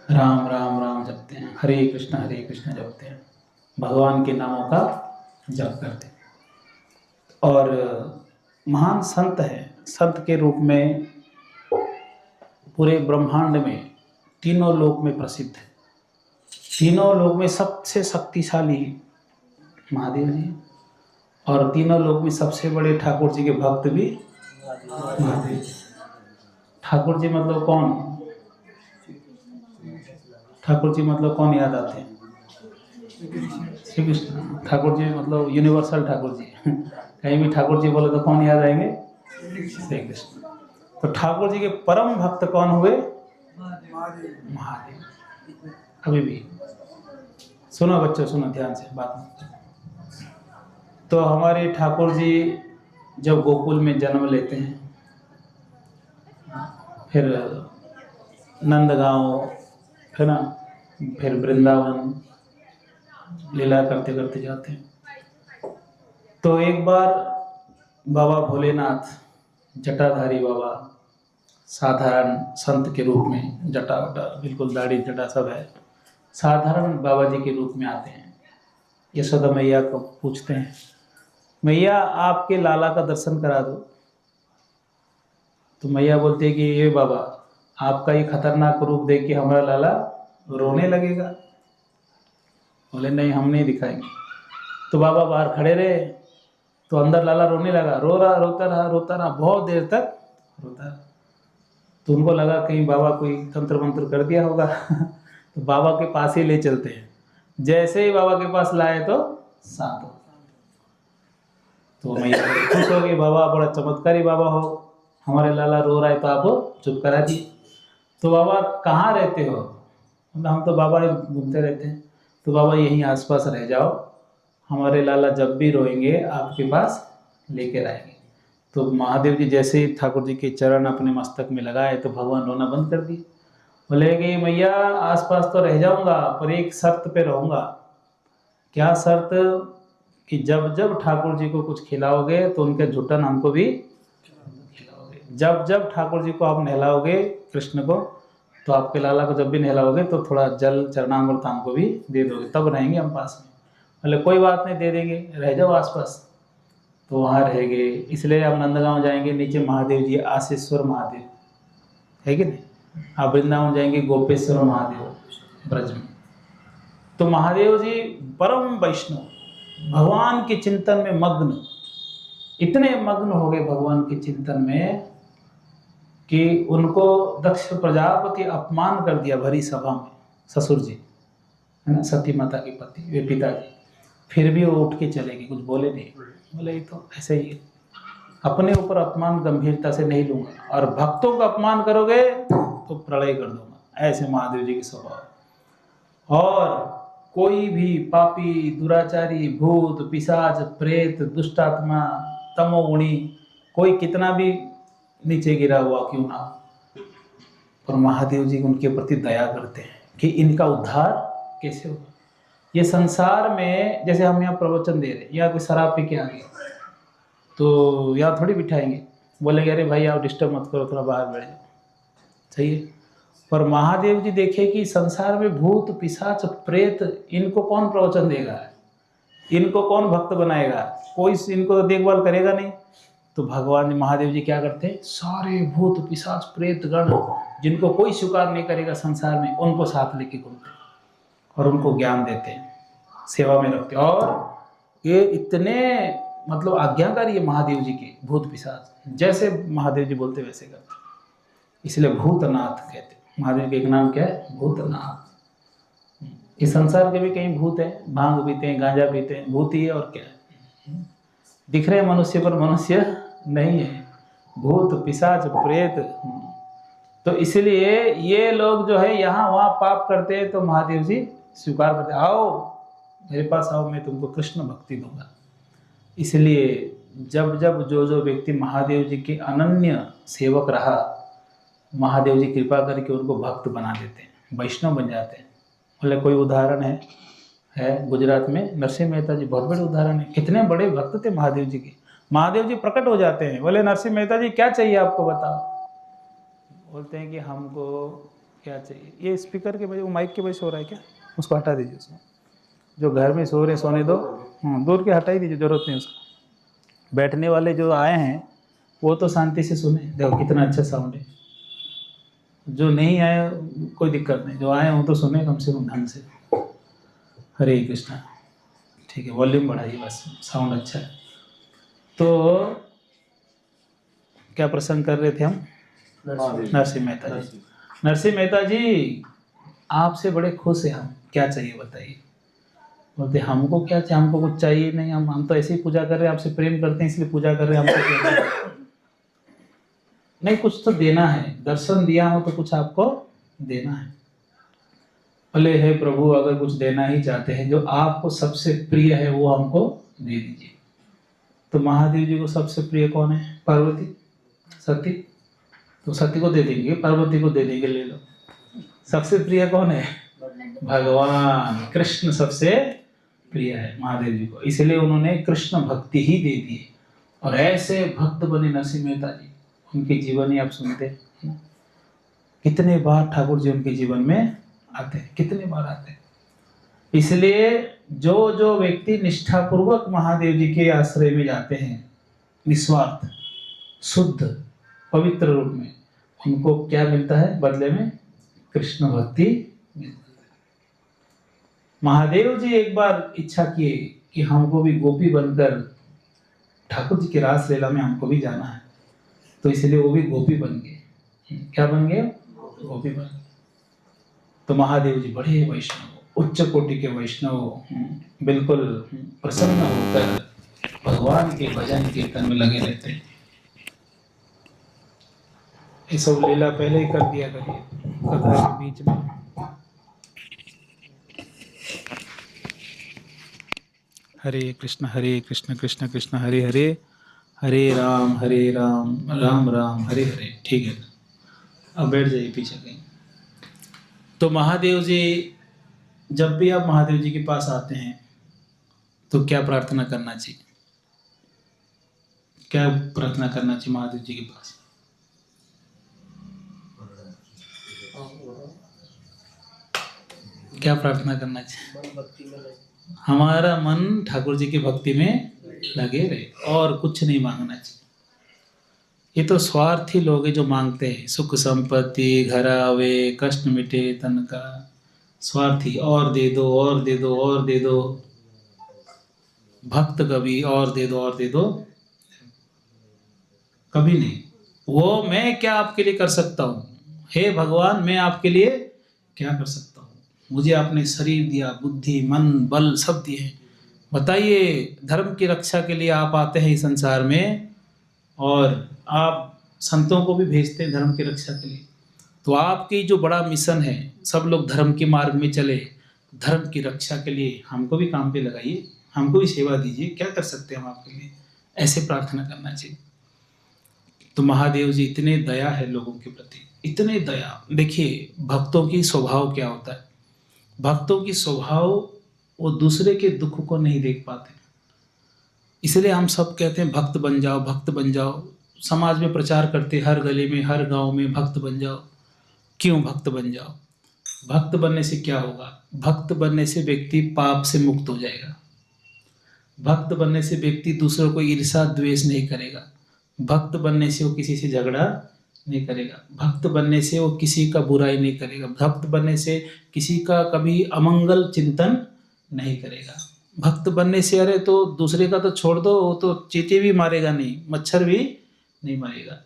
राम राम राम जपते हैं, हरे कृष्ण जपते हैं, भगवान के नामों का जप करते हैं। और महान संत है, संत के रूप में पूरे ब्रह्मांड में तीनों लोक में प्रसिद्ध है। तीनों लोक में सबसे शक्तिशाली महादेव जी, और तीनों लोक में सबसे बड़े ठाकुर जी के भक्त भी महादेव जी। ठाकुर जी मतलब कौन? ठाकुर जी मतलब कौन याद आते हैं? श्री कृष्ण। ठाकुर जी मतलब यूनिवर्सल ठाकुर जी। कहीं भी ठाकुर जी बोले तो कौन याद आएंगे? श्री कृष्ण। तो ठाकुर जी के परम भक्त कौन हुए? महादेव। अभी भी सुनो बच्चों, सुनो ध्यान से बात। तो हमारे ठाकुर जी जब गोकुल में जन्म लेते हैं, फिर नंदगांव, है ना, फिर वृंदावन लीला करते करते जाते हैं। तो एक बार बाबा भोलेनाथ, जटाधारी बाबा, साधारण संत के रूप में, जटा वटा बिल्कुल दाढ़ी जटा सब है, साधारण बाबा जी के रूप में आते हैं। यशोदा मैया को पूछते हैं, मैया आपके लाला का दर्शन करा दो। तो मैया बोलती है कि ये बाबा, आपका ये खतरनाक रूप देख के हमारा लाला रोने लगेगा। बोले नहीं, हम नहीं दिखाएंगे। तो बाबा बाहर खड़े रहे, तो अंदर लाला रोने लगा, रोता रहा बहुत देर तक रोता रहा। तो उनको लगा कहीं बाबा कोई तंत्र मंत्र कर दिया होगा। तो बाबा के पास ही ले चलते हैं। जैसे ही बाबा के पास लाए तो शांत हो। तो मैं खुश हो गई, बाबा बड़ा चमत्कारी बाबा हो, हमारे लाला रो रहा है तो आप चुप करा दिए। तो बाबा कहाँ रहते हो? हम तो बाबा घूमते रहते हैं। तो बाबा यहीं आसपास रह जाओ, हमारे लाला जब भी रोएंगे आपके पास लेकर आएंगे। तो महादेव जी जैसे ही ठाकुर जी के चरण अपने मस्तक में लगाए तो भगवान रोना बंद कर दिए। बोले कि मैया आसपास तो रह जाऊंगा, पर एक शर्त पे रहूंगा। क्या शर्त? कि जब जब ठाकुर जी को कुछ खिलाओगे तो उनके झुटन हमको भी खिलाओगे। जब जब ठाकुर जी को आप नहलाओगे, कृष्ण को, तो आपके लाला को जब भी नहलाओगे तो थोड़ा जल चरणामृत हमको भी दे दोगे, तब रहेंगे हम पास में। बोले कोई बात नहीं, दे देंगे, रह जाओ आसपास। तो वहाँ रह गए। इसलिए आप नंदगांव जाएंगे, नीचे महादेव जी, आशीश्वर महादेव है कि नहीं। आप वृंदावन जाएंगे, गोपेश्वर महादेव ब्रज में। तो महादेव जी परम वैष्णव, भगवान के चिंतन में मग्न, इतने मग्न हो गए भगवान के चिंतन में कि उनको दक्ष प्रजापति अपमान कर दिया भरी सभा में। ससुर जी है ना, सती माता के पति, वे पिताजी, फिर भी वो उठ के चले गए, कुछ बोले नहीं। बोले ये तो ऐसे ही है, अपने ऊपर अपमान गंभीरता से नहीं लूंगा, और भक्तों का अपमान करोगे तो प्रलय कर दूंगा। ऐसे महादेव जी के स्वभाव। और कोई भी पापी, दुराचारी, भूत, पिशाच, प्रेत, दुष्टात्मा, तमोगुणी, कोई कितना भी नीचे गिरा हुआ क्यों ना हो, पर महादेव जी उनके प्रति दया करते हैं कि इनका उद्धार कैसे होगा। ये संसार में, जैसे हम यहाँ प्रवचन दे रहे, या कोई शराब पी के आ गया तो यहाँ थोड़ी बिठाएंगे, बोलेंगे अरे भाई आप डिस्टर्ब मत करो, थोड़ा बाहर बैठ जाओ, सही है। पर महादेव जी देखे कि संसार में भूत, पिशाच, प्रेत, इनको कौन प्रवचन देगा, इनको कौन भक्त बनाएगा, कोई इनको तो देखभाल करेगा नहीं। तो भगवान महादेव जी क्या करते हैं, सारे भूत, पिशाच, प्रेत गण जिनको कोई स्वीकार नहीं करेगा संसार में, उनको साथ लेके घूमते और उनको ज्ञान देते हैं, सेवा में रखते। और ये इतने मतलब आज्ञाकारी है महादेव जी के, भूत पिशाच जैसे महादेव जी बोलते वैसे करते, इसलिए भूतनाथ कहते। महादेव के एक नाम क्या है? भूतनाथ। इस संसार के भी कई भूत है, भांग पीते हैं, गांजा पीते हैं, भूत ही है और क्या है, दिख रहे मनुष्य पर मनुष्य नहीं है, भूत, पिशाच, प्रेत। तो इसलिए ये लोग जो है यहाँ वहाँ पाप करते हैं, तो महादेव जी स्वीकार करते, आओ मेरे पास आओ, मैं तुमको कृष्ण भक्ति दूंगा। इसलिए जब जब जो जो व्यक्ति महादेव जी के अनन्य सेवक रहा, महादेव जी कृपा करके उनको भक्त बना देते हैं, वैष्णव बन जाते हैं। बोले कोई उदाहरण है गुजरात में नरसिंह मेहता जी, बहुत बड़े उदाहरण है, कितने बड़े भक्त थे महादेव जी के। महादेव जी प्रकट हो जाते हैं, बोले नरसिंह मेहता जी क्या चाहिए आपको बताओ। बोलते हैं कि हमको क्या चाहिए? ये स्पीकर के वजह, वो माइक की वजह से हो रहा है क्या? उसको हटा दीजिए उसको। जो घर में सो रहे सोने दो, दूर के हटा ही दीजिए, ज़रूरत नहीं उसका। बैठने वाले जो आए हैं वो तो शांति से सुने, देखो कितना अच्छा साउंड है। जो नहीं आए कोई दिक्कत नहीं, जो आए हों तो सुने कम से कम ढंग से। हरे कृष्णा। ठीक है, वॉल्यूम बढ़ाइए बस, साउंड अच्छा है। तो क्या प्रसंग कर रहे थे हम? नरसिंह मेहता जी। नरसिंह मेहता जी, आपसे बड़े खुश हैं हम, क्या चाहिए बताइए? बोलते हमको क्या चाहिए, हमको कुछ चाहिए नहीं, हम तो ऐसे ही पूजा कर रहे हैं, आपसे प्रेम करते हैं इसलिए पूजा कर रहे हैं, हमको क्या चाहिए? नहीं, कुछ तो देना है, दर्शन दिया हो तो कुछ आपको देना है। भले है प्रभु, अगर कुछ देना ही चाहते हैं, जो आपको सबसे प्रिय है वो हमको दे दीजिए। तो महादेव जी को सबसे प्रिय कौन है? पार्वती, सती। तो सती को दे देंगे, पार्वती को दे देंगे, ले लो। सबसे प्रिय कौन है? भगवान कृष्ण सबसे प्रिय है महादेव जी को, इसलिए उन्होंने कृष्ण भक्ति ही दे दी। और ऐसे भक्त बने नरसिंह मेहता जी, उनकी जीवनी आप सुनते हैं, कितने बार ठाकुर जी उनके जीवन में आते हैं, कितने बार आते हैं। इसलिए जो जो व्यक्ति निष्ठापूर्वक महादेव जी के आश्रय में जाते हैं, निस्वार्थ शुद्ध पवित्र रूप में, उनको क्या मिलता है बदले में? कृष्ण भक्ति मिलती है। महादेव जी एक बार इच्छा किए कि हमको भी गोपी बनकर ठाकुर जी की रास लीला में हमको भी जाना है, तो इसलिए वो भी गोपी बन गए। क्या बन गए? गोपी बन गए। तो महादेव जी बड़े वैष्णव, उच्च कोटि के वैष्णव, बिल्कुल प्रसन्न होकर भगवान के भजन कीर्तन में लगे रहते हैं। ये सब लीला पहले ही कर दिया करिए कथा के बीच में। हरे कृष्ण कृष्ण कृष्ण हरे हरे, हरे राम राम राम हरे हरे। ठीक है, अब बैठ जाइए पीछे कहीं। तो महादेव जी, जब भी आप महादेव जी के पास आते हैं तो क्या प्रार्थना करना चाहिए? क्या प्रार्थना करना चाहिए महादेव जी के पास? क्या प्रार्थना करना चाहिए? हमारा मन ठाकुर जी की भक्ति में लगे रहे, और कुछ नहीं मांगना चाहिए। ये तो स्वार्थी लोग हैं जो मांगते हैं सुख संपत्ति, घर आवे, कष्ट मिटे तन का। स्वार्थी, और दे दो और दे दो और दे दो। भक्त कभी और दे दो और दे दो, कभी नहीं। वो मैं क्या आपके लिए कर सकता हूँ? हे भगवान, मैं आपके लिए क्या कर सकता हूँ? मुझे आपने शरीर दिया, बुद्धि मन बल सब दिए हैं, बताइए धर्म की रक्षा के लिए आप आते हैं इस संसार में, और आप संतों को भी भेजते हैं धर्म की रक्षा के लिए। तो आपकी जो बड़ा मिशन है, सब लोग धर्म के मार्ग में चले, धर्म की रक्षा के लिए हमको भी काम पे लगाइए, हमको भी सेवा दीजिए, क्या कर सकते हैं हम आपके लिए? ऐसे प्रार्थना करना चाहिए। तो महादेव जी इतने दया है लोगों के प्रति, इतने दया। देखिए भक्तों की स्वभाव क्या होता है, भक्तों की स्वभाव वो दूसरे के दुख को नहीं देख पाते, इसलिए हम सब कहते हैं भक्त बन जाओ, भक्त बन जाओ। समाज में प्रचार करते, हर गली में हर गांव में भक्त बन जाओ। क्यों भक्त बन जाओ? भक्त बनने से क्या होगा? भक्त बनने से व्यक्ति पाप से मुक्त हो जाएगा। भक्त बनने से व्यक्ति दूसरों को ईर्ष्या द्वेष नहीं करेगा। भक्त बनने से वो किसी से झगड़ा नहीं करेगा। भक्त बनने से वो किसी का बुराई नहीं करेगा। भक्त बनने से किसी का कभी अमंगल चिंतन नहीं करेगा। भक्त बनने से, अरे तो दूसरे का तो छोड़ दो, वो तो चींटी भी मारेगा नहीं, मच्छर भी नहीं मारेगा।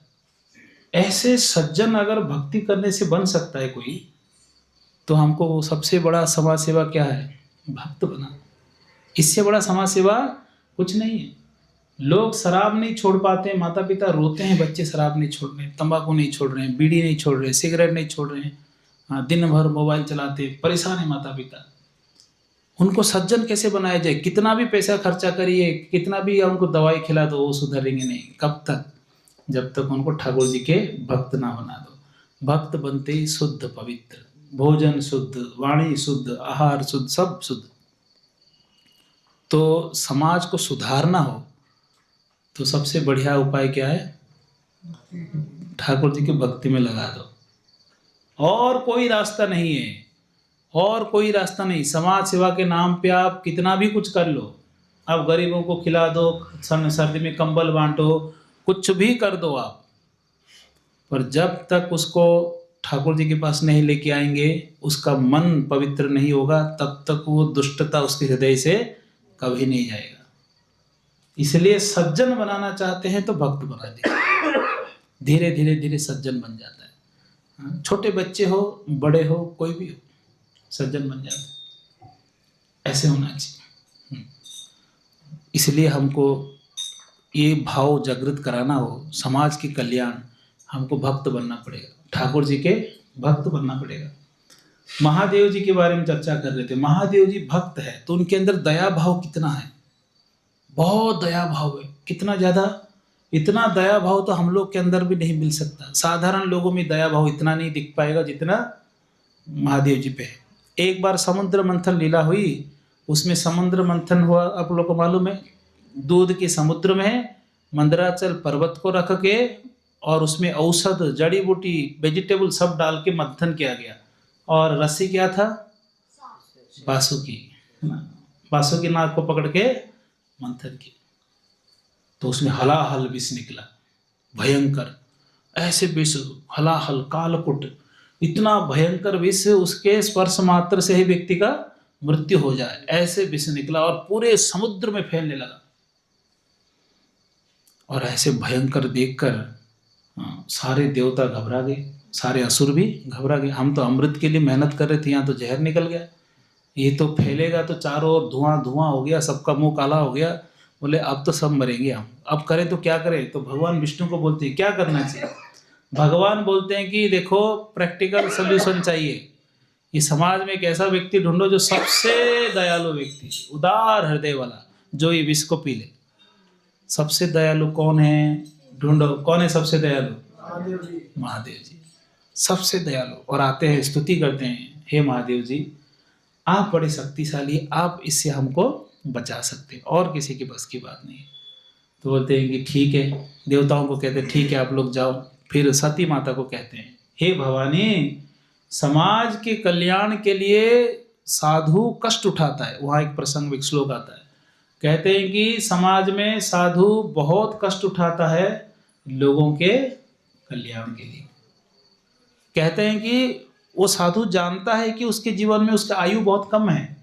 ऐसे सज्जन अगर भक्ति करने से बन सकता है कोई, तो हमको सबसे बड़ा समाज सेवा क्या है? भक्त बना। इससे बड़ा समाज सेवा कुछ नहीं है। लोग शराब नहीं छोड़ पाते, माता पिता रोते हैं बच्चे शराब नहीं छोड़ रहे, तंबाकू नहीं छोड़ रहे हैं, बीड़ी नहीं छोड़ रहे, सिगरेट नहीं छोड़ रहे हैं, हाँ दिन भर मोबाइल चलाते, परेशान है माता पिता। उनको सज्जन कैसे बनाया जाए? कितना भी पैसा खर्चा करिए, कितना भी उनको दवाई खिला दो, वो सुधरेंगे नहीं। कब तक? जब तक उनको ठाकुर जी के भक्त ना बना दो। भक्त बनते ही शुद्ध पवित्र, भोजन शुद्ध, वाणी शुद्ध, आहार शुद्ध, सब शुद्ध। तो समाज को सुधारना हो तो सबसे बढ़िया उपाय क्या है? ठाकुर जी की भक्ति में लगा दो, और कोई रास्ता नहीं है, और कोई रास्ता नहीं। समाज सेवा के नाम पे आप कितना भी कुछ कर लो, आप गरीबों को खिला दो, सर्दी में कंबल बांटो, कुछ भी कर दो आप, पर जब तक उसको ठाकुर जी के पास नहीं लेके आएंगे, उसका मन पवित्र नहीं होगा, तब तक वो दुष्टता उसके हृदय से कभी नहीं जाएगा। इसलिए सज्जन बनाना चाहते हैं तो भक्त बना दीजिए, धीरे धीरे धीरे सज्जन बन जाता है। छोटे बच्चे हो, बड़े हो, कोई भी हो, सज्जन बन जाता है। ऐसे होना चाहिए। इसलिए हमको ये भाव जागृत कराना हो, समाज के कल्याण, हमको भक्त बनना पड़ेगा, ठाकुर जी के भक्त बनना पड़ेगा। महादेव जी के बारे में चर्चा कर रहे थे। महादेव जी भक्त है तो उनके अंदर दया भाव कितना है, बहुत दया भाव है, कितना ज़्यादा। इतना दया भाव तो हम लोग के अंदर भी नहीं मिल सकता। साधारण लोगों में दया भाव इतना नहीं दिख पाएगा जितना महादेव जी पे है। एक बार समुद्र मंथन लीला हुई, उसमें समुद्र मंथन हुआ, आप लोग को मालूम है, दूध के समुद्र में मंदराचल पर्वत को रख के और उसमें औषध, जड़ी बूटी, वेजिटेबल सब डाल के मंथन किया गया। और रस्सी क्या था, बासुकी, बासुकी नाग को पकड़ के मंथन की, तो उसमें हलाहल विष निकला, भयंकर। ऐसे विष, हलाहल, कालकुट, इतना भयंकर विष, उसके स्पर्श मात्र से ही व्यक्ति का मृत्यु हो जाए, ऐसे विष निकला और पूरे समुद्र में फैलने लगा। और ऐसे भयंकर देखकर सारे देवता घबरा गए, सारे असुर भी घबरा गए। हम तो अमृत के लिए मेहनत कर रहे थे, यहाँ तो जहर निकल गया, ये तो फैलेगा तो चारों ओर धुआं धुआं हो गया, सबका मुंह काला हो गया। बोले अब तो सब मरेंगे हम, अब करें तो क्या करें। तो भगवान विष्णु को बोलते हैं क्या करना चाहिए। भगवान बोलते हैं कि देखो प्रैक्टिकल सोल्यूशन चाहिए, ये समाज में एक ऐसा व्यक्ति ढूंढो जो सबसे दयालु व्यक्ति, उदार हृदय वाला, जो ये विष को पी ले। सबसे दयालु कौन है ढूंढो, कौन है सबसे दयालु, महादेव जी सबसे दयालु। और आते हैं, स्तुति करते हैं, हे महादेव जी आप बड़े शक्तिशाली, आप इससे हमको बचा सकते हैं, और किसी के बस की बात नहीं। तो बोलते हैं कि ठीक है, देवताओं को कहते हैं ठीक है आप लोग जाओ। फिर सती माता को कहते हैं हे भवानी, समाज के कल्याण के लिए साधु कष्ट उठाता है। वहाँ एक प्रसंग, एक श्लोक आता है, कहते हैं कि समाज में साधु बहुत कष्ट उठाता है लोगों के कल्याण के लिए। कहते हैं कि वो साधु जानता है कि उसके जीवन में उसका आयु बहुत कम है,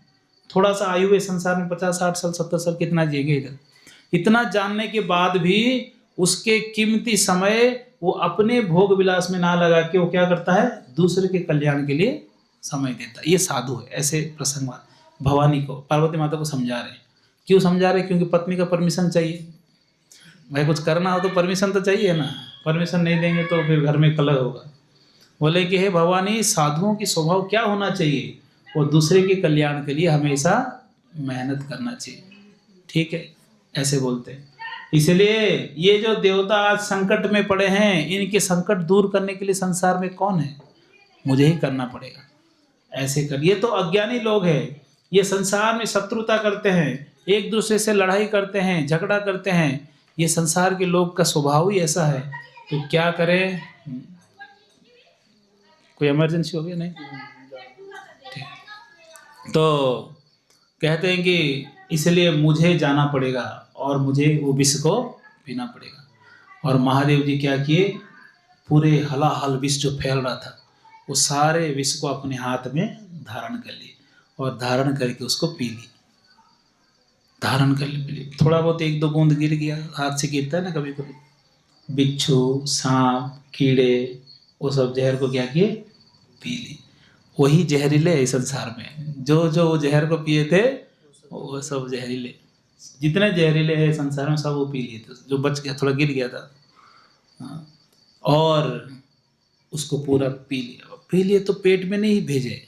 थोड़ा सा आयु है संसार में, 50-60 साल 70 साल कितना जिएंगे इधर। इतना जानने के बाद भी उसके कीमती समय वो अपने भोग विलास में ना लगा के वो क्या करता है, दूसरे के कल्याण के लिए समय देता है। ये साधु है। ऐसे प्रसंग भवानी को, पार्वती माता को समझा रहे हैं। क्यों समझा रहे, क्योंकि पत्नी का परमिशन चाहिए। भाई कुछ करना हो तो परमिशन तो चाहिए ना, परमिशन नहीं देंगे तो फिर घर में कलह होगा। बोले कि हे भवानी, साधुओं की स्वभाव क्या होना चाहिए, वो दूसरे के कल्याण के लिए हमेशा मेहनत करना चाहिए। ठीक है, ऐसे बोलते हैं। इसलिए ये जो देवता आज संकट में पड़े हैं, इनके संकट दूर करने के लिए संसार में कौन है, मुझे ही करना पड़ेगा। ऐसे कर, ये तो अज्ञानी लोग हैं, ये संसार में शत्रुता करते हैं, एक दूसरे से लड़ाई करते हैं, झगड़ा करते हैं। ये संसार के लोग का स्वभाव ही ऐसा है। तो क्या करें, कोई इमरजेंसी हो गया नहीं, ठीक। तो कहते हैं कि इसलिए मुझे जाना पड़ेगा और मुझे वो विष को पीना पड़ेगा। और महादेव जी क्या किए, पूरे हलाहल विष जो फैल रहा था, वो सारे विष को अपने हाथ में धारण कर लिए और धारण करके उसको पी ली। धारण कर ली, थोड़ा बहुत 1-2 बूंद गिर गया, हाथ से गिरता है ना कभी कभी। बिच्छू, सांप, कीड़े, वो सब जहर को क्या किए, पी ली। वही जहरीले है संसार में, जो जो वो जहर को पिए थे वो सब जहरीले, जितने जहरीले है संसार में सब वो पी लिए थे। जो बच गया, थोड़ा गिर गया था, और उसको पूरा पी लिया। पी लिए तो पेट में नहीं भेजे,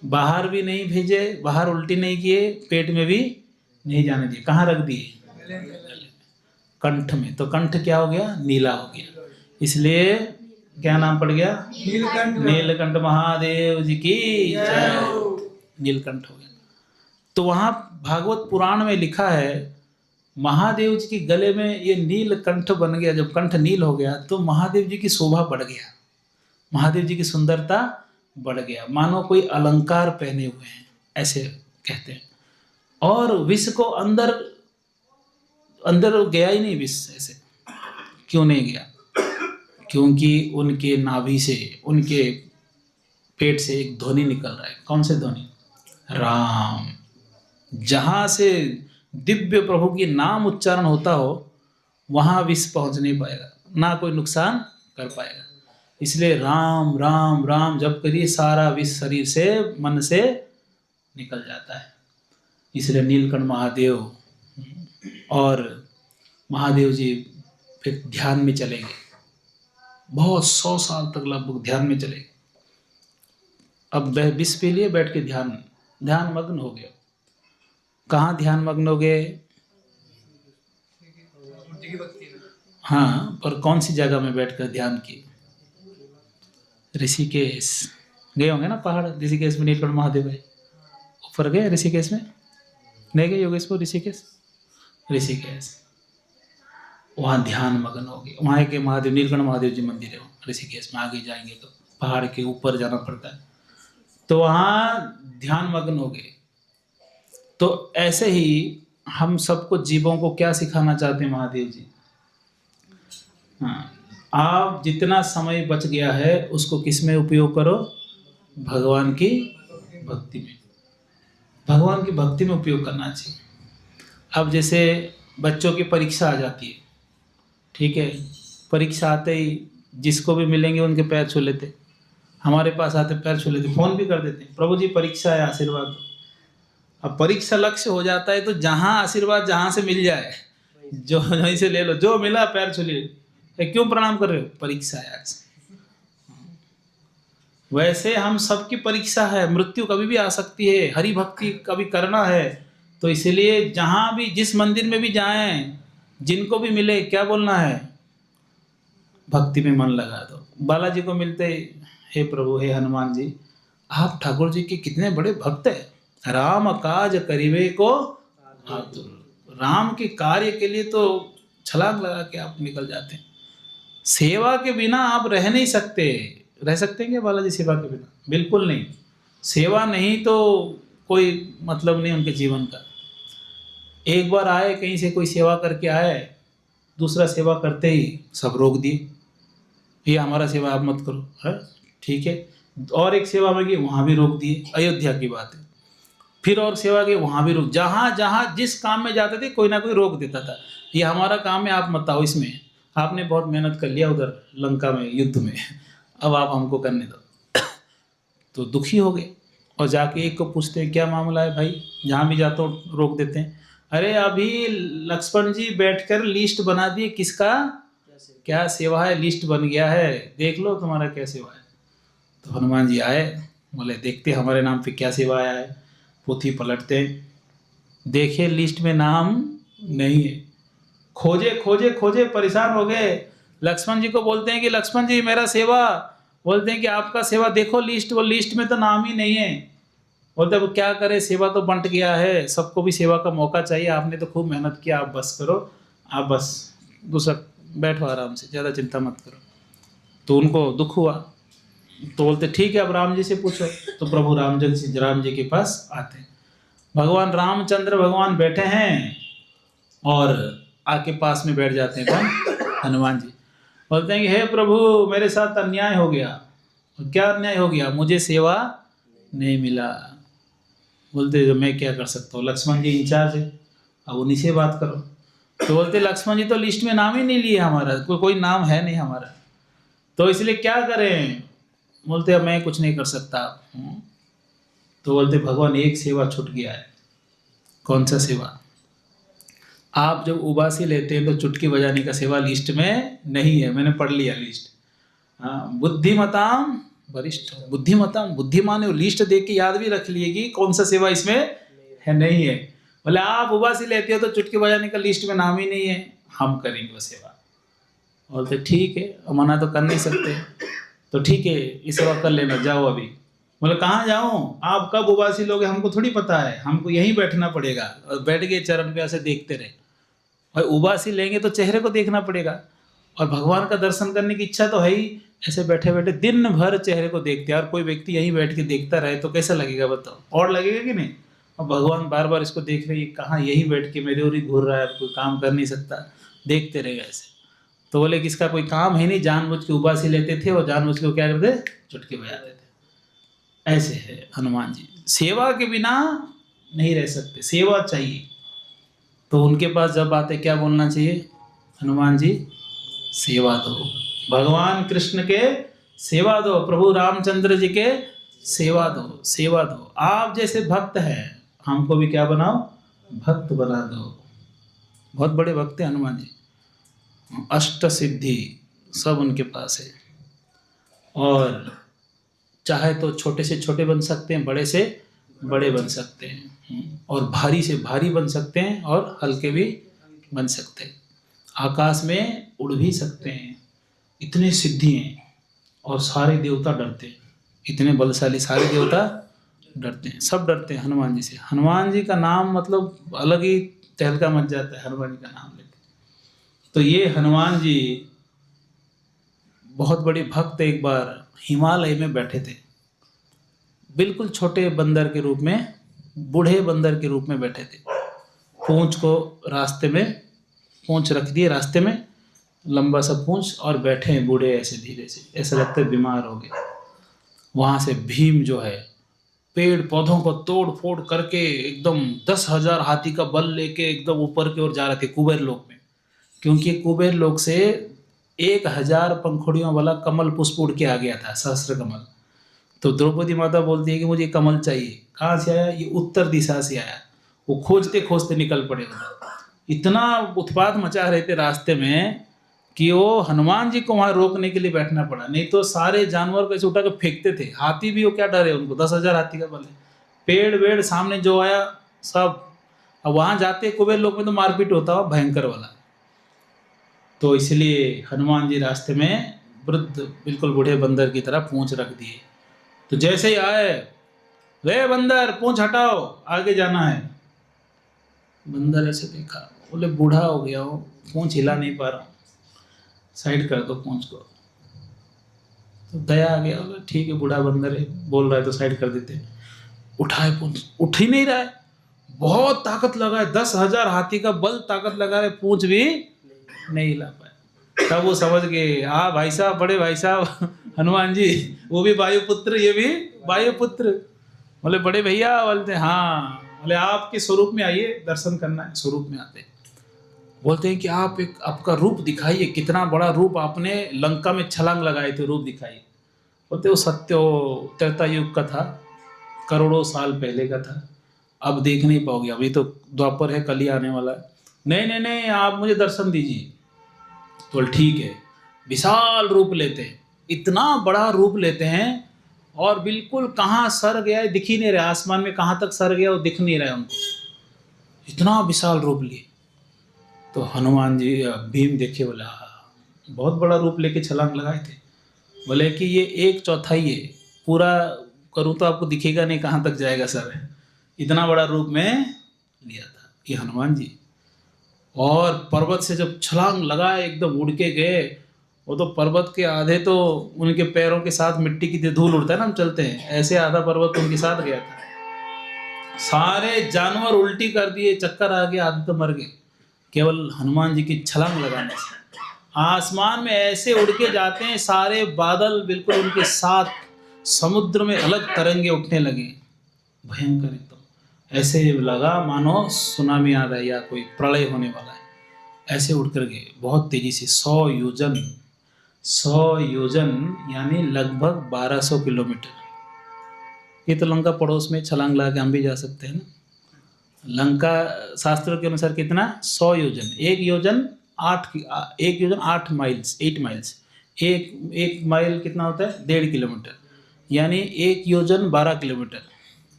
बाहर भी नहीं भेजे, बाहर उल्टी नहीं किए, पेट में भी नहीं जाने दिए। कहाँ रख दिए, कंठ में। तो कंठ क्या हो गया, नीला हो गया। इसलिए क्या नाम पड़ गया, नीलकंठ महादेव जी की जय। नीलकंठ हो गया। तो वहाँ भागवत पुराण में लिखा है, महादेव जी के गले में ये नीलकंठ बन गया। जब कंठ नील हो गया तो महादेव जी की शोभा बढ़ गया। महादेव जी की सुंदरता बढ़ गया, मानो कोई अलंकार पहने हुए हैं, ऐसे कहते हैं। और विष को अंदर अंदर गया ही नहीं विष, ऐसे क्यों नहीं गया? क्योंकि उनके नाभि से, उनके पेट से एक ध्वनि निकल रहा है। कौन से ध्वनि? राम। जहाँ से दिव्य प्रभु की नाम उच्चारण होता हो वहाँ विष पहुँच नहीं पाएगा, ना कोई नुकसान कर पाएगा। इसलिए राम राम राम जप करिए, सारा विष शरीर से, मन से निकल जाता है। इसलिए नीलकंठ महादेव और महादेव जी फिर ध्यान में चले गए, बहुत 100 साल तक लगभग ध्यान में चले गए। अब विष पी लिए, बैठ के ध्यान मग्न हो गए। कहाँ ध्यान मग्न हो गए? हाँ, पर कौन सी जगह में बैठकर ध्यान किए? ऋषिकेश गए होंगे ना, पहाड़ ऋषिकेश में नीलकंठ महादेव है। ऊपर गए ऋषिकेश में? नहीं गए योगेश्वर? ऋषिकेश वहाँ ध्यान मग्न हो गए। वहाँ के महादेव, नीलकंठ महादेव जी मंदिर है ऋषिकेश में। आगे जाएंगे तो पहाड़ के ऊपर जाना पड़ता है, तो वहाँ ध्यान मग्न हो गए। तो ऐसे ही हम सबको, जीवों को क्या सिखाना चाहते हैं महादेव जी? हाँ, आप जितना समय बच गया है उसको किस में उपयोग करो? भगवान की भक्ति में। भगवान की भक्ति में उपयोग करना चाहिए। अब जैसे बच्चों की परीक्षा आ जाती है, ठीक है, परीक्षा आते ही जिसको भी मिलेंगे उनके पैर छू लेते, हमारे पास आते पैर छू लेते, फोन भी कर देते, प्रभु जी परीक्षा है, आशीर्वाद दो। अब परीक्षा लक्ष्य हो जाता है तो जहाँ आशीर्वाद जहाँ से मिल जाए, जो वहीं से ले लो, जो मिला पैर छू लिए। क्यों प्रणाम कर रहे हो? परीक्षा है आज। वैसे हम सबकी परीक्षा है, मृत्यु कभी भी आ सकती है, हरि भक्ति कभी करना है। तो इसलिए जहाँ भी, जिस मंदिर में भी जाएं, जिनको भी मिले, क्या बोलना है? भक्ति में मन लगा दो। बालाजी को मिलते ही, हे प्रभु, हे हनुमान जी, आप ठाकुर जी के कितने बड़े भक्त हैं, राम काज करिवे को आतुर। राम के कार्य के लिए तो छलांग लगा के आप निकल जाते हैं। सेवा के बिना आप रह नहीं सकते। रह सकते हैं क्या बालाजी सेवा के बिना? बिल्कुल नहीं। सेवा नहीं तो कोई मतलब नहीं उनके जीवन का। एक बार आए कहीं से, कोई सेवा करके आए, दूसरा सेवा करते ही सब रोक दिए, ये हमारा सेवा आप मत करो, है ठीक है। और एक सेवा में गए, वहाँ भी रोक दिए, अयोध्या की बात है। फिर और सेवा गए, वहाँ भी रोक। जहाँ जहाँ जिस काम में जाते थे कोई ना कोई रोक देता था, ये हमारा काम है, आप मत आओ इसमें, आपने बहुत मेहनत कर लिया उधर लंका में युद्ध में, अब आप हमको करने दो। तो दुखी हो गए और जाके एक को पूछते हैं, क्या मामला है भाई? जहाँ भी जाता हूँ रोक देते हैं। अरे अभी लक्ष्मण जी बैठकर लिस्ट बना दिए, किसका क्या सेवा है, लिस्ट बन गया है, देख लो तुम्हारा क्या सेवा है। तो हनुमान जी आए, बोले देखते हमारे नाम पे क्या सेवा आया है। पोथी पलटते, देखे लिस्ट में नाम नहीं है। खोजे खोजे खोजे परेशान हो गए। लक्ष्मण जी को बोलते हैं कि लक्ष्मण जी मेरा सेवा, बोलते हैं कि आपका सेवा देखो लिस्ट, वो लिस्ट में तो नाम ही नहीं है। बोलते वो क्या करे, सेवा तो बंट गया है, सबको भी सेवा का मौका चाहिए, आपने तो खूब मेहनत किया, आप बस करो, आप बस दूसरा बैठो आराम से, ज़्यादा चिंता मत करो। तो उनको दुख हुआ, तो बोलते ठीक है अब राम जी से पूछो। तो प्रभु राम जी के पास आते हैं। भगवान रामचंद्र भगवान बैठे हैं और आके पास में बैठ जाते हैं कौन? हनुमान जी। बोलते हैं कि हे प्रभु मेरे साथ अन्याय हो गया। क्या अन्याय हो गया? मुझे सेवा नहीं मिला। बोलते तो मैं क्या कर सकता हूँ, लक्ष्मण जी इंचार्ज है, अब उन्हीं से बात करो। तो बोलते लक्ष्मण जी तो लिस्ट में नाम ही नहीं लिए हमारा, कोई नाम है नहीं हमारा, तो इसलिए क्या करें? बोलते अब मैं कुछ नहीं कर सकता। तो बोलते भगवान एक सेवा छूट गया है। कौन सा सेवा? आप जब उबासी लेते हैं तो चुटकी बजाने का सेवा लिस्ट में नहीं है, मैंने पढ़ लिया लिस्ट। हाँ, बुद्धिमताम वरिष्ठ, बुद्धिमताम बुद्धिमान है, लिस्ट देख के याद भी रख लिए कि कौन सा सेवा इसमें है, नहीं है। बोले आप उबासी लेते हो तो चुटकी बजाने का लिस्ट में नाम ही नहीं है, हम करेंगे वो सेवा। बोलते ठीक है, मना तो कर नहीं सकते, तो ठीक है ये सेवा कर लेना, जाओ अभी। बोले कहाँ जाऊँ? आप कब उबासी लोगे हमको थोड़ी पता है, हमको यहीं बैठना पड़ेगा। और बैठ गए चरण पे, ऐसे देखते रहे। और उबासी लेंगे तो चेहरे को देखना पड़ेगा। और भगवान का दर्शन करने की इच्छा तो है ही, ऐसे बैठे बैठे दिन भर चेहरे को देखते हैं। और कोई व्यक्ति यहीं बैठ के देखता रहे तो कैसा लगेगा बताओ, और लगेगा कि नहीं। और भगवान बार बार इसको देख रहे हैं, कहाँ यहीं बैठ के मेरे ओर ही घूर रहा है, कोई काम कर नहीं सकता, देखते रहेगा ऐसे। तो बोले कि इसका कोई काम है नहीं, जानबूझ के उबासी लेते थे और जानबूझ के वो क्या करते, चुटकी बजाते थे। ऐसे है हनुमान जी, सेवा के बिना नहीं रह सकते, सेवा चाहिए। तो उनके पास जब आते क्या बोलना चाहिए, हनुमान जी सेवा दो, भगवान कृष्ण के सेवा दो, प्रभु रामचंद्र जी के सेवा दो, सेवा दो। आप जैसे भक्त हैं, हमको भी क्या बनाओ, भक्त बना दो। बहुत बड़े भक्त हैं हनुमान जी, अष्ट सिद्धि सब उनके पास है। और चाहे तो छोटे से छोटे बन सकते हैं, बड़े से बड़े बन सकते हैं, और भारी से भारी बन सकते हैं, और हल्के भी बन सकते हैं। आकाश में उड़ भी सकते हैं, इतने सिद्धि हैं। और सारे देवता डरते हैं, इतने बलशाली सारे देवता डरते हैं, सब डरते हैं हनुमान जी से। हनुमान जी का नाम मतलब अलग ही तहलका मच जाता है हनुमान जी का नाम लेते। तो ये हनुमान जी बहुत बड़े भक्त एक बार हिमालय में बैठे थे, बिल्कुल छोटे बंदर के रूप में, बूढ़े बंदर के रूप में बैठे थे। पूंछ को रास्ते में, पूंछ रख दिए रास्ते में, लंबा सा पूंछ, और बैठे हैं बूढ़े ऐसे धीरे से, ऐसा लगता है बीमार हो गए। वहाँ से भीम जो है पेड़ पौधों को तोड़ फोड़ करके एकदम 10,000 हाथी का बल लेके एकदम ऊपर की ओर जा रहे थे कुबेर लोक में। क्योंकि कुबेर लोक से 1,000 पंखुड़ियों वाला कमल पुष्प उड़ के आ गया था, सहस्त्र कमल। तो द्रौपदी माता बोलती है कि मुझे कमल चाहिए। कहाँ से आया, ये उत्तर दिशा से आया। वो खोजते खोजते निकल पड़े उधर। इतना उत्पात मचा रहे थे रास्ते में कि वो हनुमान जी को वहाँ रोकने के लिए बैठना पड़ा, नहीं तो सारे जानवर को ऐसे उठा के फेंकते थे। हाथी भी वो क्या डरे, उनको 10,000 हाथी का बल है। पेड़ वेड़ सामने जो आया सब। अब वहाँ जाते कुबेर लोक में तो मारपीट होता हो भयंकर वाला। तो इसलिए हनुमान जी रास्ते में वृद्ध बिल्कुल बूढ़े बंदर की तरह पूंछ रख दिए। तो जैसे ही आए, रे बंदर पूंछ हटाओ, आगे जाना है। बंदर ऐसे देखा, बोले बूढ़ा हो गया हो, पूंछ हिला नहीं पा रहा हूँ, साइड कर दो पूंछ को। तो दया आ गया, बोले ठीक है बूढ़ा बंदर है, बोल रहा है तो साइड कर देते। उठाए पूंछ, उठ ही नहीं रहा है, बहुत ताकत लगा है, 10,000 हाथी का बल ताकत लगा है, पूंछ भी नहीं हिला पाए। तब वो समझ गए, हाँ भाई साहब, बड़े भाई साहब हनुमान जी, वो भी वायुपुत्र, ये भी वायुपुत्र। बोले बड़े भैया, बोलते हाँ, बोले आपके स्वरूप में आइए, दर्शन करना है। स्वरूप में आते बोलते हैं कि आप एक आपका रूप दिखाइए, कितना बड़ा रूप आपने लंका में छलांग लगाए थे, रूप दिखाइए। बोलते वो सत्य त्रेता युग का था, करोड़ों साल पहले का था, अब देख नहीं पाओगे, अभी तो द्वापर है, कल ही आने वाला है। नहीं नहीं नहीं, आप मुझे दर्शन दीजिए। तो ठीक है, विशाल रूप लेते हैं, इतना बड़ा रूप लेते हैं, और बिल्कुल कहाँ सर गया है दिख ही नहीं रहा, आसमान में कहाँ तक सर गया वो दिख नहीं रहा है उनको, इतना विशाल रूप लिए। तो हनुमान जी भीम देखे, बोला बहुत बड़ा रूप लेके छलांग लगाए थे। बोले कि ये 1/4 है, पूरा करूँ तो आपको दिखेगा नहीं कहाँ तक जाएगा सर, इतना बड़ा रूप में लिया था ये हनुमान जी। और पर्वत से जब छलांग लगाए, एकदम उड़ के गए, वो तो पर्वत के आधे तो उनके पैरों के साथ मिट्टी की धूल उड़ता है ना, हम चलते हैं ऐसे, आधा पर्वत उनके साथ गया था। सारे जानवर उल्टी कर दिए, चक्कर आ गया, आधे तो मर गए, केवल हनुमान जी की छलांग लगाने से। आसमान में ऐसे उड़ के जाते हैं, सारे बादल बिल्कुल उनके साथ, समुद्र में अलग तरंगे उठने लगे, भयंकर एकदम, ऐसे लगा मानो सुनामी आ रहा है या कोई प्रलय होने वाला है। ऐसे उड़ कर गए बहुत तेजी से, 100 योजन, 100 योजन यानी लगभग 1200 किलोमीटर। ये तो लंका पड़ोस में, छलांग लगा के हम भी जा सकते हैं ना। लंका शास्त्रों के अनुसार कितना, 100 योजन, एक योजन 8 माइल्स, 8 माइल्स, एक माइल कितना होता है, 1.5 किलोमीटर, यानी एक योजन 12 किलोमीटर,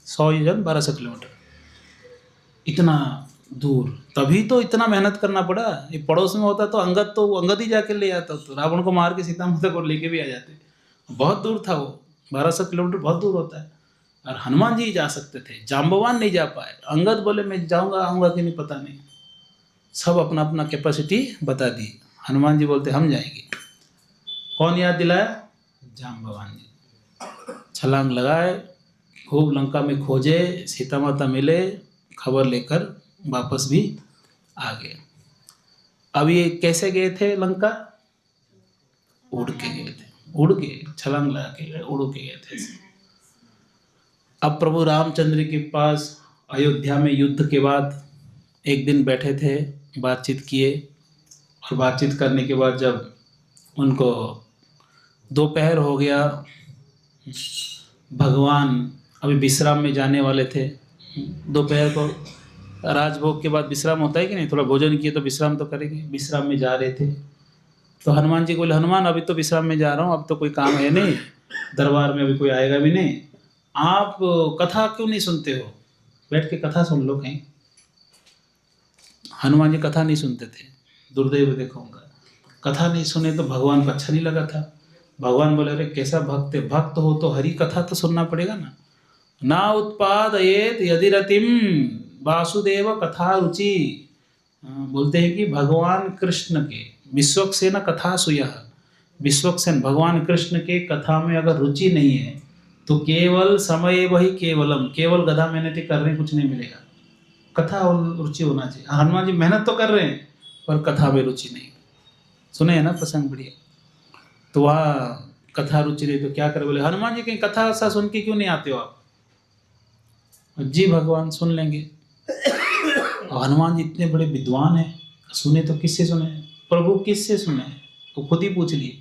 100 योजन 1200 किलोमीटर, इतना दूर। तभी तो इतना मेहनत करना पड़ा। ये पड़ोस में होता तो अंगद ही जाके ले आता, तो रावण को मार के सीता माता को लेके भी आ जाते। बहुत दूर था वो, 1200 किलोमीटर बहुत दूर होता है। और हनुमान जी जा सकते थे, जाम्बवान नहीं जा पाए। अंगद बोले मैं जाऊंगा, आऊँगा कि नहीं पता नहीं, सब अपना अपना कैपेसिटी बता दी। हनुमान जी बोलते हम जाएंगे। कौन याद दिलाया? जाम भवान जी। छलांग लगाए, खूब लंका में खोजे, सीता माता मिले, खबर लेकर वापस भी आ गए। अब ये कैसे गए थे लंका? उड़ के गए थे, उड़ के छलांग लगा के उड़ के गए थे। अब प्रभु रामचंद्र के पास अयोध्या में युद्ध के बाद एक दिन बैठे थे, बातचीत किए, और बातचीत करने के बाद जब उनको दोपहर हो गया, भगवान अभी विश्राम में जाने वाले थे। दोपहर को राजभोग के बाद विश्राम होता है कि नहीं, थोड़ा भोजन किए तो विश्राम तो करेंगे। विश्राम में जा रहे थे तो हनुमान जी को बोले, हनुमान अभी तो विश्राम में जा रहा हूँ, अब तो कोई काम है नहीं, दरबार में अभी कोई आएगा भी नहीं, आप कथा क्यों नहीं सुनते हो? बैठ के कथा सुन लो कहीं। हनुमान जी कथा नहीं सुनते थे, दुर्दैव देखूंगा, कथा नहीं सुने तो भगवान को अच्छा नहीं लगा था। भगवान बोले, अरे कैसा भक्त है, भक्त हो तो हरि कथा तो सुनना पड़ेगा ना। ना उत्पादयेत यदि रतिम वासुदेव कथा रुचि। बोलते हैं कि भगवान कृष्ण के विश्वक्सेन कथा सुयः, विश्वक्सेन भगवान कृष्ण के कथा में अगर रुचि नहीं है तो केवल समय वही केवलम, केवल गधा मेहनती करने कुछ नहीं मिलेगा। कथा और रुचि होना चाहिए। हनुमान जी मेहनत तो कर रहे हैं पर कथा में रुचि नहीं। सुने है ना प्रसंग बढ़िया। तो वहाँ कथा रुचि नहीं तो क्या करे? बोले हनुमान जी कहीं कथा ऐसा सुन के क्यों नहीं आते हो आप? जी भगवान सुन लेंगे। और हनुमान जी इतने बड़े विद्वान हैं, सुने तो किससे सुने? प्रभु किससे सुने? तो खुद ही पूछ लिए,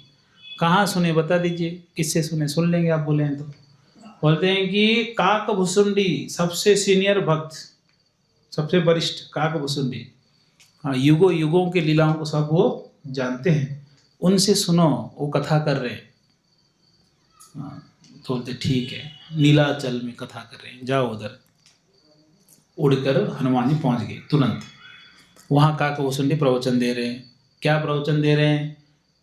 कहाँ सुने बता दीजिए, किससे सुने? सुन लेंगे आप बोले हैं तो। बोलते हैं कि काकभुसुंडी, सबसे सीनियर भक्त, सबसे वरिष्ठ काकभुसुंडी, हाँ, युगों युगों के लीलाओं को सब वो जानते हैं, उनसे सुनो, वो कथा कर रहे हैं। हाँ, तो बोलते ठीक है, नीलाचल में कथा कर रहे हैं, जाओ उधर। उड़कर हनुमान जी पहुंच गए तुरंत। वहाँ काकभुसुंडी प्रवचन दे रहे हैं। क्या प्रवचन दे रहे हैं?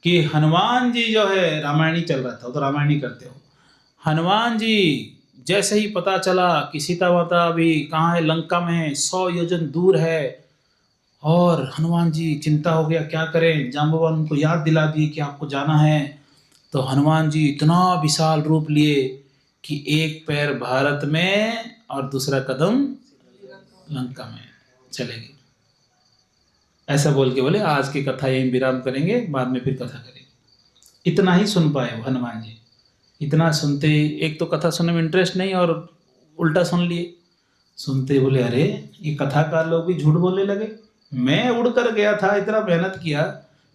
कि हनुमान जी जो है, रामायणी चल रहा था तो रामायणी करते हो। हनुमान जी जैसे ही पता चला कि सीता माता अभी कहाँ है, लंका में है, 100 योजन दूर है, और हनुमान जी चिंता हो गया क्या करें। जाम्बवान उनको याद दिला दिए कि आपको जाना है। तो हनुमान जी इतना विशाल रूप लिए कि एक पैर भारत में और दूसरा कदम लंका में चले गए। ऐसा बोल के बोले आज की कथा यहीं विराम करेंगे, बाद में फिर कथा करेंगे। इतना ही सुन पाए वो हनुमान जी। इतना सुनते ही, एक तो कथा सुनने में इंटरेस्ट नहीं और उल्टा सुन लिए। सुनते ही बोले, अरे ये कथाकार लोग भी झूठ बोलने लगे, मैं उड़ कर गया था, इतना मेहनत किया,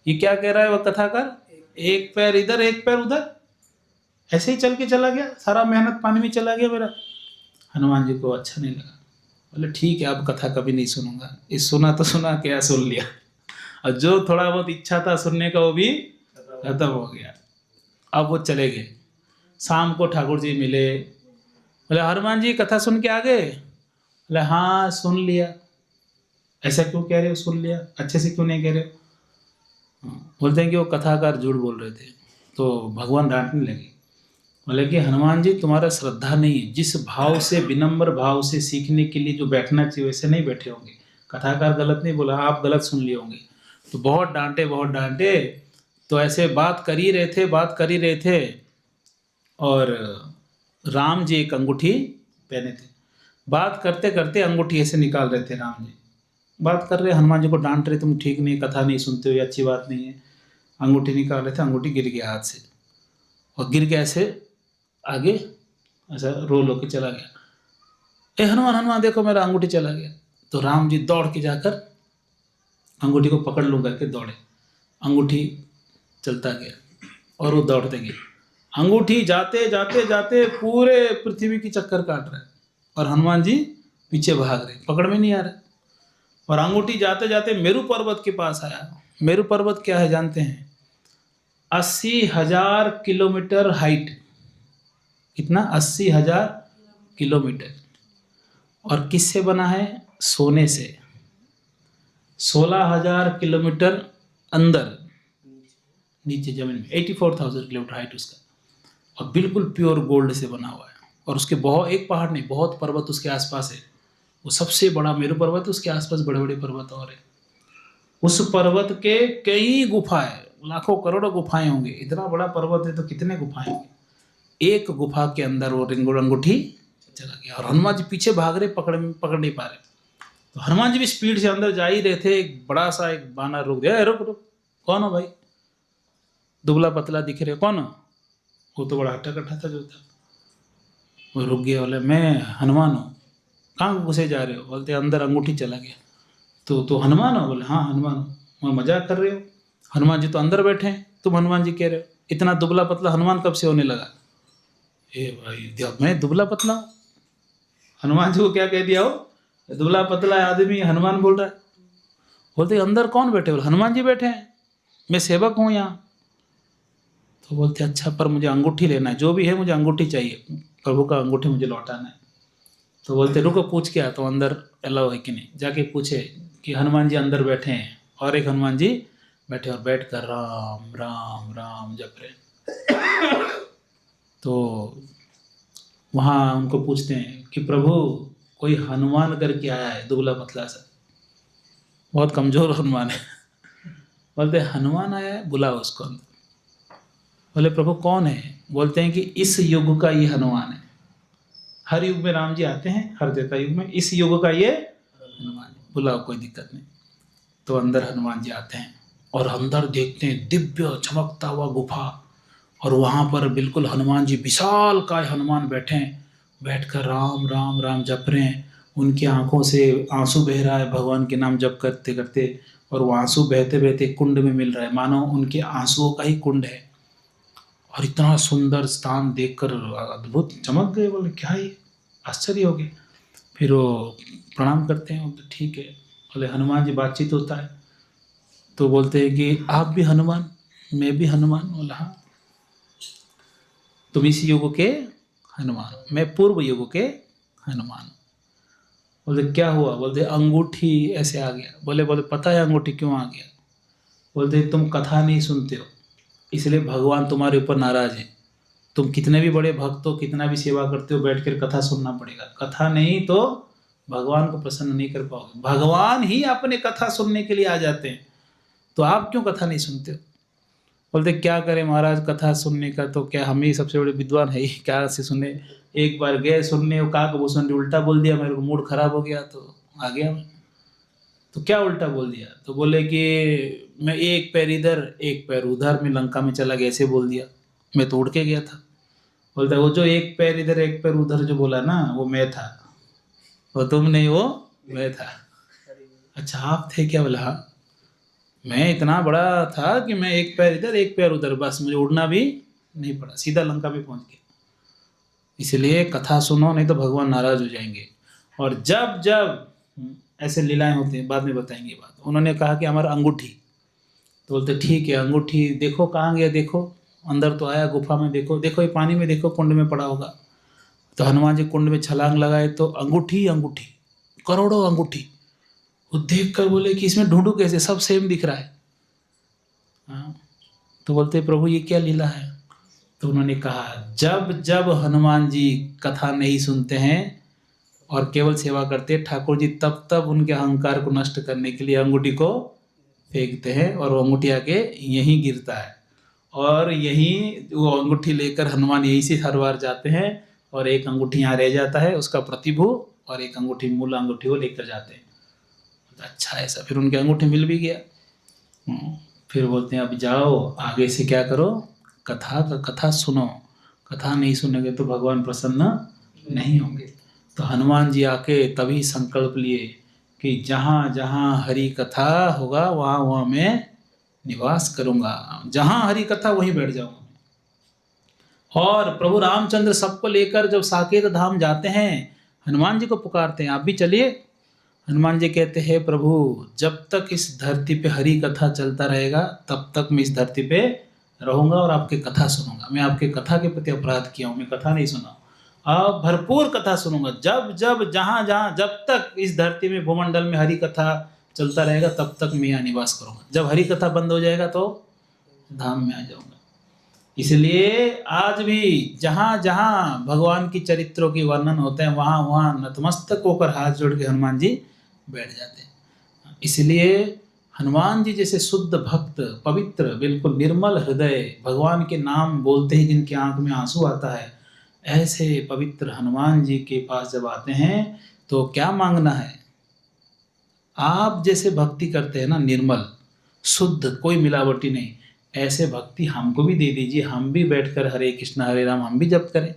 ये क्या कह रहा है वह कथाकार, एक पैर इधर एक पैर उधर, ऐसे ही चल के चला गया, सारा मेहनत पानी में चला गया मेरा। हनुमान जी को अच्छा नहीं लगा। बोले ठीक है, अब कथा कभी नहीं सुनूंगा। इस सुना तो सुना, क्या सुन लिया, और जो थोड़ा बहुत इच्छा था सुनने का वो भी खत्म हो गया। अब वो चले गए। शाम को ठाकुर जी मिले। बोले हनुमान जी कथा सुन के आ गए? बोले हाँ सुन लिया। ऐसा क्यों कह रहे हो सुन लिया, अच्छे से क्यों नहीं कह रहे हो? बोलते हैं कि वो कथाकार झूठ बोल रहे थे। तो भगवान डांटने लगे। बोले कि हनुमान जी तुम्हारा श्रद्धा नहीं है, जिस भाव से, विनम्र भाव से सीखने के लिए जो बैठना चाहिए वैसे नहीं बैठे होंगे। कथाकार गलत नहीं बोला, आप गलत सुन लिए होंगे। तो बहुत डांटे बहुत डांटे। तो ऐसे बात कर ही रहे थे, बात कर ही रहे थे, और राम जी एक अंगूठी पहने थे। बात करते करते अंगूठी ऐसे निकाल रहे थे राम जी। बात कर रहे, हनुमान जी को डांट रहे, तुम ठीक नहीं, कथा नहीं सुनते हो, ये अच्छी बात नहीं है। अंगूठी निकाल रहे थे, अंगूठी गिर गया हाथ से, और गिर के ऐसे आगे ऐसा रोल होके चला गया। ए हनुमान हनुमान देखो मेरा अंगूठी चला गया। तो राम जी दौड़ के जाकर अंगूठी को पकड़ लूँ करके दौड़े। अंगूठी चलता गया और वो दौड़ते गए। अंगूठी जाते जाते जाते पूरे पृथ्वी की चक्कर काट रहा है, और हनुमान जी पीछे भाग रहे, पकड़ में नहीं आ रहा। और अंगूठी जाते जाते मेरू पर्वत के पास आया। मेरू पर्वत क्या है जानते हैं? 80,000 किलोमीटर हाइट। कितना? 80,000 किलोमीटर। और किससे बना है? सोने से। 16,000 किलोमीटर अंदर नीचे जमीन में, 84,000 किलोमीटर हाइट उसका, और बिल्कुल प्योर गोल्ड से बना हुआ है। और उसके बहुत, एक पहाड़ नहीं, बहुत पर्वत उसके आसपास है। वो सबसे बड़ा मेरू पर्वत, उसके आसपास बड़े बड़े पर्वत और है। उस पर्वत के कई गुफाएं, लाखों करोड़ों गुफाएं होंगे। इतना बड़ा पर्वत है तो कितने गुफाएं होंगे। एक गुफा के अंदर वो रिंगो अंगूठी चला गया और हनुमान जी पीछे भाग रहे, पकड़ नहीं पा रहे। तो हनुमान जी भी स्पीड से अंदर जा ही रहे थे, एक बड़ा सा एक बानर रुक गया। रुक रुक, कौन हो भाई, दुबला पतला दिख रहे, कौन हो? वो तो बड़ा हट्टा कट्टा था जो था। वो रुक गया, बोले मैं हनुमान हूँ। कहाँ घुसे जा रहे हो? बोलते अंदर अंगूठी चला गया। तो हनुमान हो? बोले हाँ हनुमान हूँ। मैं मजाक कर रहे हो? हनुमान जी तो अंदर बैठे हैं, तुम हनुमान जी कह रहे हो? इतना दुबला पतला हनुमान कब से होने लगा? ए भाई, मैं दुबला पतला हूँ? हनुमान जी को क्या कह दिया हो? दुबला पतला आदमी हनुमान बोल रहा है। बोलते अंदर कौन बैठे? बोले हनुमान जी बैठे हैं, मैं सेवक हूँ यहाँ। तो बोलते अच्छा, पर मुझे अंगूठी लेना है, जो भी है मुझे अंगूठी चाहिए, प्रभु का अंगूठी मुझे लौटाना है। तो बोलते रुको पूछ के आता हूँ अंदर अलाउ है कि नहीं। जाके पूछे कि हनुमान जी अंदर बैठे हैं, और एक हनुमान जी बैठे और बैठ कर राम राम राम जप रहे। तो वहाँ उनको पूछते हैं कि प्रभु कोई हनुमान करके आया है, दुबला पतला सा, बहुत कमजोर हनुमान है। बोलते हनुमान आया है, बुलाओ उसको अंदर। बोले प्रभु कौन है? बोलते हैं कि इस युग का ये हनुमान है। हर युग में राम जी आते हैं, हर त्रेता युग में, इस युग का ये हनुमान है, बुलाओ कोई दिक्कत नहीं। तो अंदर हनुमान जी आते हैं और अंदर देखते हैं दिव्य चमकता हुआ गुफा, और वहाँ पर बिल्कुल हनुमान जी विशाल काय हनुमान बैठे हैं, बैठकर राम राम राम जप रहे हैं। उनकी आंखों से आंसू बह रहा है भगवान के नाम जप करते करते, और वो आंसू बहते बहते कुंड में मिल रहा है, मानो उनके आंसुओं का ही कुंड है। और इतना सुंदर स्थान देखकर अद्भुत चमक गए, बोले क्या ये, आश्चर्य हो गए। फिर वो प्रणाम करते हैं, तो ठीक है। बोले हनुमान जी बातचीत होता है, तो बोलते हैं कि आप भी हनुमान, मैं भी हनुमान। बोला हाँ, तुम इस युग के हनुमान, मैं पूर्व युग के हनुमान। बोलते क्या हुआ? बोलते अंगूठी ऐसे आ गया। बोले पता है अंगूठी क्यों आ गया? बोलते तुम कथा नहीं सुनते हो, इसलिए भगवान तुम्हारे ऊपर नाराज है। तुम कितने भी बड़े भक्त हो, कितना भी सेवा करते हो, बैठ कर कथा सुनना पड़ेगा। कथा नहीं तो भगवान को प्रसन्न नहीं कर पाओगे। भगवान ही अपने कथा सुनने के लिए आ जाते हैं, तो आप क्यों कथा नहीं सुनते हो? बोलते क्या करें महाराज, कथा सुनने का तो क्या हम ही सबसे बड़े विद्वान है, क्या से सुने। एक बार गए सुनने, वो काकभूषण ने उल्टा बोल दिया, मेरे को मूड खराब हो गया तो आ गया मैं। तो क्या उल्टा बोल दिया? तो बोले कि मैं एक पैर इधर एक पैर उधर में लंका में चला गया, ऐसे बोल दिया। मैं तो उड़ के गया था। बोलता वो जो एक पैर इधर एक पैर उधर जो बोला ना, वो मैं था, वो तुम नहीं, वो मैं था। अच्छा आप थे क्या? बोला हाँ, मैं इतना बड़ा था कि मैं एक पैर इधर एक पैर उधर, बस मुझे उड़ना भी नहीं पड़ा, सीधा लंका में पहुंच गया। इसलिए कथा सुनो, नहीं तो भगवान नाराज हो जाएंगे। और जब जब ऐसे लीलाएं होती हैं, बाद में बताएंगे बात। उन्होंने कहा कि हमारा अंगूठी, तो बोलते ठीक है अंगूठी देखो कहाँ गया, देखो अंदर तो आया गुफा में, देखो देखो ये पानी में देखो, कुंड में पड़ा होगा। तो हनुमान जी कुंड में छलांग लगाए तो अंगूठी अंगूठी, करोड़ों अंगूठी। वो देख कर बोले कि इसमें ढूंढू कैसे, सब सेम दिख रहा है। हाँ, तो बोलते प्रभु ये क्या लीला है? तो उन्होंने कहा जब जब हनुमान जी कथा नहीं सुनते हैं और केवल सेवा करते हैं ठाकुर जी, तब तब उनके अहंकार को नष्ट करने के लिए अंगूठी को फेंकते हैं, और वो अंगूठी आके यहीं गिरता है, और यहीं वो अंगूठी लेकर हनुमान यहीं से हर बार जाते हैं, और एक अंगूठी यहाँ रह जाता है उसका प्रतिभू, और एक अंगूठी मूल अंगूठी वो लेकर जाते हैं। अच्छा ऐसा, फिर उनकी अंगूठी मिल भी गया। फिर बोलते हैं अब जाओ आगे से क्या करो, कथा सुनो, कथा नहीं सुनोगे तो भगवान प्रसन्न नहीं होंगे। तो हनुमान जी आके तभी संकल्प लिए कि जहाँ जहाँ हरि कथा होगा वहाँ वहाँ मैं निवास करूँगा, जहाँ हरि कथा वहीं बैठ जाऊँगा। और प्रभु रामचंद्र सबको लेकर जब साकेत धाम जाते हैं, हनुमान जी को पुकारते हैं आप भी चलिए। हनुमान जी कहते हैं प्रभु जब तक इस धरती पे हरि कथा चलता रहेगा तब तक मैं इस धरती पे रहूँगा और आपकी कथा सुनूंगा। मैं आपके कथा के प्रति अपराध किया हूँ, मैं कथा नहीं सुना, अब भरपूर कथा सुनूंगा। जब जब जहाँ जहाँ जब तक इस धरती में भूमंडल में हरि कथा चलता रहेगा तब तक मैं यहाँ निवास करूँगा। जब हरि कथा बंद हो जाएगा तो धाम में आ जाऊँगा। इसलिए आज भी जहाँ जहाँ भगवान की चरित्रों की वर्णन होते हैं वहाँ वहाँ नतमस्तक होकर हाथ जोड़ के हनुमान जी बैठ जाते हैं। इसलिए हनुमान जी जैसे शुद्ध भक्त, पवित्र, बिल्कुल निर्मल हृदय, भगवान के नाम बोलते ही जिनकी आंख में आंसू आता है, ऐसे पवित्र हनुमान जी के पास जब आते हैं तो क्या मांगना है? आप जैसे भक्ति करते हैं ना, निर्मल शुद्ध, कोई मिलावटी नहीं, ऐसे भक्ति हमको भी दे दीजिए, हम भी बैठकर हरे कृष्णा हरे राम हम भी जप करें।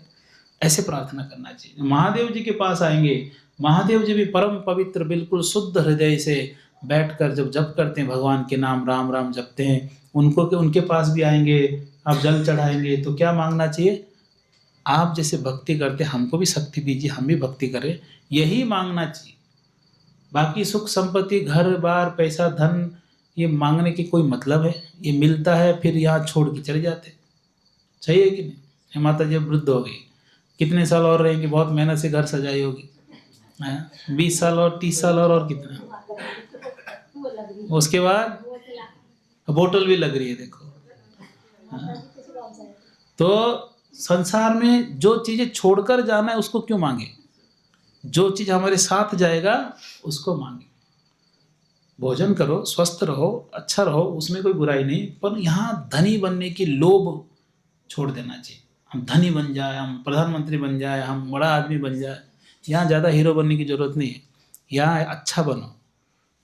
ऐसे प्रार्थना करना चाहिए। महादेव जी के पास आएंगे, महादेव जी भी परम पवित्र, बिल्कुल शुद्ध हृदय से बैठकर जब जप करते हैं, भगवान के नाम राम राम जपते हैं, उनके पास भी आएंगे, आप जल चढ़ाएंगे तो क्या मांगना चाहिए? आप जैसे भक्ति करते हमको भी शक्ति दीजिए, हम भी भक्ति करें, यही मांगना चाहिए। बाकी सुख संपत्ति, घर बार, पैसा धन, ये मांगने की कोई मतलब है? ये मिलता है फिर यहाँ छोड़ के चले जाते, सही है कि नहीं? माता जी वृद्ध हो गई, कितने साल और रहेंगे? बहुत मेहनत से घर सजाई होगी, 20 साल और 30 साल और कितना, उसके बाद बोतल भी लग रही है, देखो। तो संसार में जो चीजें छोड़कर जाना है उसको क्यों मांगे? जो चीज हमारे साथ जाएगा उसको मांगे। भोजन करो, स्वस्थ रहो, अच्छा रहो, उसमें कोई बुराई नहीं, पर यहाँ धनी बनने की लोभ छोड़ देना चाहिए। हम धनी बन जाए, हम प्रधानमंत्री बन जाए, हम बड़ा आदमी बन जाए, यहाँ ज़्यादा हीरो बनने की जरूरत नहीं है। यहाँ अच्छा बनो,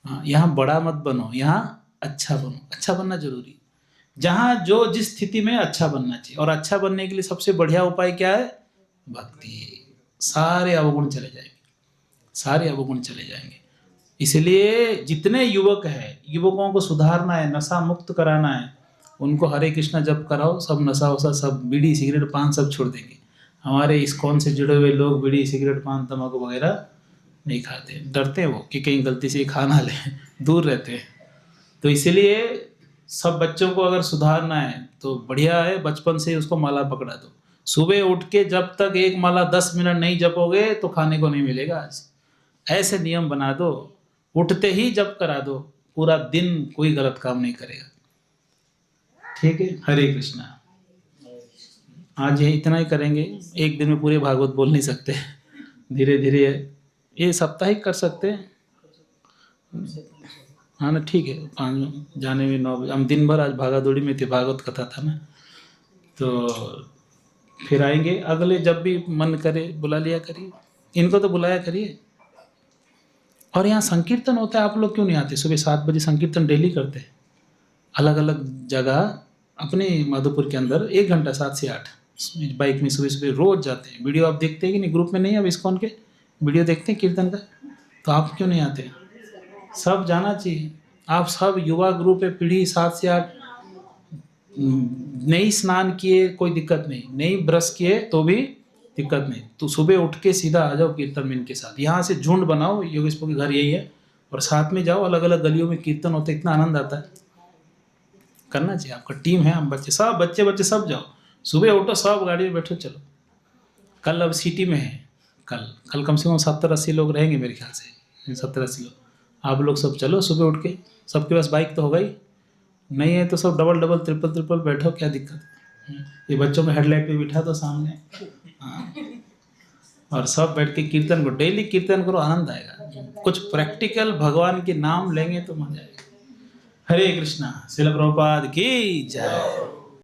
हाँ, यहाँ बड़ा मत बनो, यहाँ अच्छा बनो। अच्छा बनना जरूरी, जहाँ जो जिस स्थिति में अच्छा बनना चाहिए। और अच्छा बनने के लिए सबसे बढ़िया उपाय क्या है? भक्ति। सारे अवगुण चले जाएंगे, सारे अवगुण चले जाएंगे। इसलिए जितने युवक हैं, युवकों को सुधारना है, नशा मुक्त कराना है, उनको हरे कृष्णा जप कराओ, सब नशा वशा, सब बीड़ी सिगरेट पान सब छोड़ देंगे। हमारे इस्कॉन से जुड़े हुए लोग बीड़ी सिगरेट पान तंबाकू वगैरह नहीं खाते, डरते हैं वो कि कहीं गलती से खा ना ले, दूर रहते हैं। तो इसलिए सब बच्चों को अगर सुधारना है तो बढ़िया है, बचपन से उसको माला पकड़ा दो। सुबह उठ के जब तक एक माला 10 मिनट नहीं जपोगे तो खाने को नहीं मिलेगा। आज ऐसे नियम बना दो, उठते ही जप करा दो, पूरा दिन कोई गलत काम नहीं करेगा। ठीक है, हरे कृष्णा। आज ये इतना ही करेंगे, एक दिन में पूरे भागवत बोल नहीं सकते, धीरे धीरे ये साप्ताहिक कर सकते हैं। हाँ ना, ठीक है, 5 जाने में 9 बजे, हम दिन भर आज भागा दौड़ी में थे, भागवत कथा था ना, तो फिर आएंगे अगले, जब भी मन करे बुला लिया करिए, इनको तो बुलाया करिए। और यहाँ संकीर्तन होता है, आप लोग क्यों नहीं आते? सुबह 7 बजे संकीर्तन डेली करते हैं, अलग अलग जगह अपने माधोपुर के अंदर 1 घंटा 7 से 8 बाइक में सुबह सुबह रोज जाते हैं। वीडियो आप देखते हैं कि नहीं? ग्रुप में नहीं, अब इस्कॉन के वीडियो देखते हैं कीर्तन का, तो आप क्यों नहीं आते? सब जाना चाहिए। आप सब युवा ग्रुप है, पीढ़ी 7 से 8, नहीं स्नान किए कोई दिक्कत नहीं, नहीं ब्रश किए तो भी दिक्कत नहीं, तो सुबह उठ के सीधा आ जाओ कीर्तन में इनके साथ। यहाँ से झुंड बनाओ, योगेश्वर के घर यही है, और साथ में जाओ, अलग अलग गलियों में कीर्तन होते, इतना आनंद आता है। करना चाहिए, आपका टीम है, हम बच्चे सब, बच्चे सब जाओ, सुबह उठो, सब गाड़ी में बैठो, चलो। कल अब सिटी में है, कल कम से कम 70-80 लोग रहेंगे मेरे ख्याल से, 70-80 लोग। आप लोग सब चलो सुबह उठ के, सबके पास बाइक तो होगा ही, नहीं है तो सब डबल ट्रिपल बैठो, क्या दिक्कत है? ये बच्चों में हेडलाइट पे बिठा दो सामने, हाँ, और सब बैठ के कीर्तन करो, डेली कीर्तन करो, आनंद आएगा। कुछ प्रैक्टिकल भगवान के नाम लेंगे तो मजा आएगा। हरे कृष्णा। श्रील प्रभुपाद की जय।